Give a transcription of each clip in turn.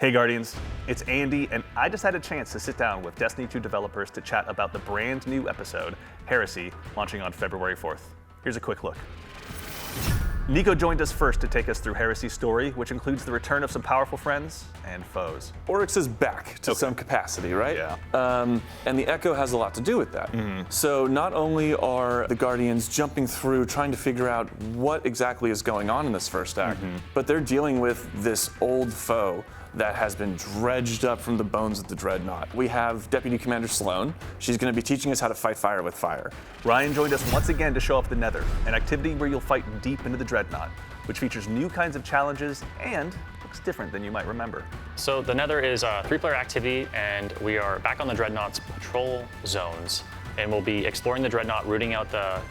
Hey Guardians, it's Andy, and I just had a chance to sit down with Destiny 2 developers to chat about the brand new episode, Hérésie, launching on February 4th. Here's a quick look. Nico joined us first to take us through Hérési's story, which includes the return of some powerful friends and foes. Oryx is back to some capacity, right? Yeah. And the Echo has a lot to do with that. So not only are the Guardians jumping through trying to figure out what exactly is going on in this first act, but they're dealing with this old foe that has been dredged up from the bones of the Dreadnought. We have Deputy Commander Sloan. She's going to be teaching us how to fight fire with fire. Ryan joined us once again to show off the Nether, an activity where you'll fight deep into the Dreadnought, which features new kinds of challenges and looks different than you might remember. So the Nether is a 3-player activity, and we are back on the Dreadnought's patrol zones, and we'll be exploring the Dreadnought, rooting out the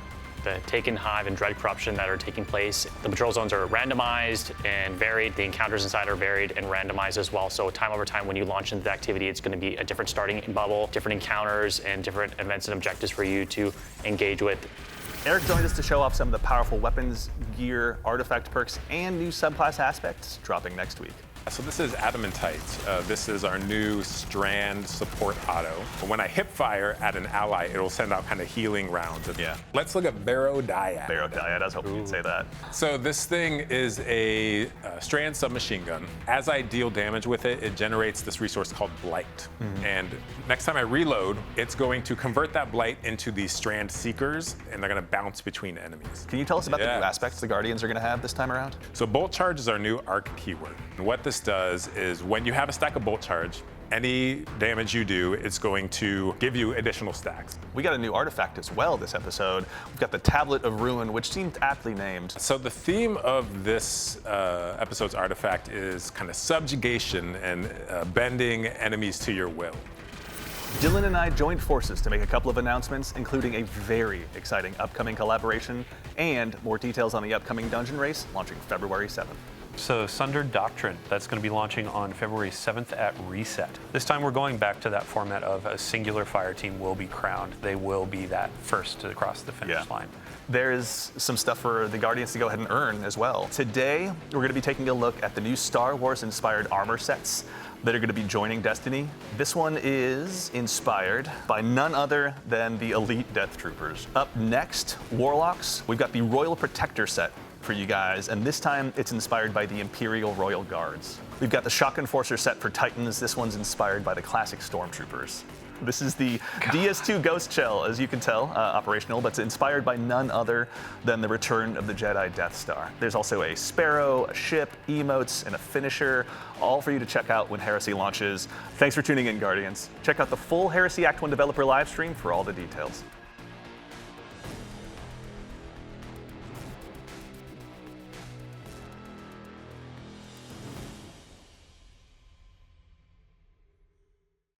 Taken Hive and Dread Corruption that are taking place. The patrol zones are randomized and varied. The encounters inside are varied and randomized as well. So time over time, when you launch into the activity, it's going to be a different starting bubble, different encounters, and different events and objectives for you to engage with. Eric joined us to show off some of the powerful weapons, gear, artifact perks, and new subclass aspects dropping next week. So this is Adamantite. This is our new strand support auto. When I hip fire at an ally, it'll send out kind of healing rounds. Yeah. Let's look at Barrow Dyad. Barrow Dyad, I was hoping you'd say that. So this thing is a strand submachine gun. As I deal damage with it, it generates this resource called Blight. And next time I reload, it's going to convert that Blight into these strand seekers, and they're going to bounce between enemies. Can you tell us about the new aspects the Guardians are going to have this time around? So bolt charge is our new arc keyword. And what this does is when you have a stack of bolt charge, any damage you do, it's going to give you additional stacks. We got a new artifact as well this episode. We've got the Tablet of Ruin, which seemed aptly named. So the theme of this episode's artifact is kind of subjugation and bending enemies to your will. Dylan and I joined forces to make a couple of announcements, including a very exciting upcoming collaboration and more details on the upcoming dungeon race launching February 7th. So Sundered Doctrine, that's going to be launching on February 7th at Reset. This time we're going back to that format of a singular fire team will be crowned. They will be that first to cross the finish line. There's some stuff for the Guardians to go ahead and earn as well. Today, we're going to be taking a look at the new Star Wars-inspired armor sets that are going to be joining Destiny. This one is inspired by none other than the Elite Death Troopers. Up next, Warlocks. We've got the Royal Protector set for you guys, and this time it's inspired by the Imperial Royal Guards. We've got the Shock Enforcer set for Titans. This one's inspired by the classic Stormtroopers. This is the DS2 Ghost Shell, as you can tell, operational, but it's inspired by none other than the return of the Jedi Death Star. There's also a Sparrow, a ship, emotes, and a finisher, all for you to check out when Hérésie launches. Thanks for tuning in, Guardians. Check out the full Hérésie Act 1 developer livestream for all the details.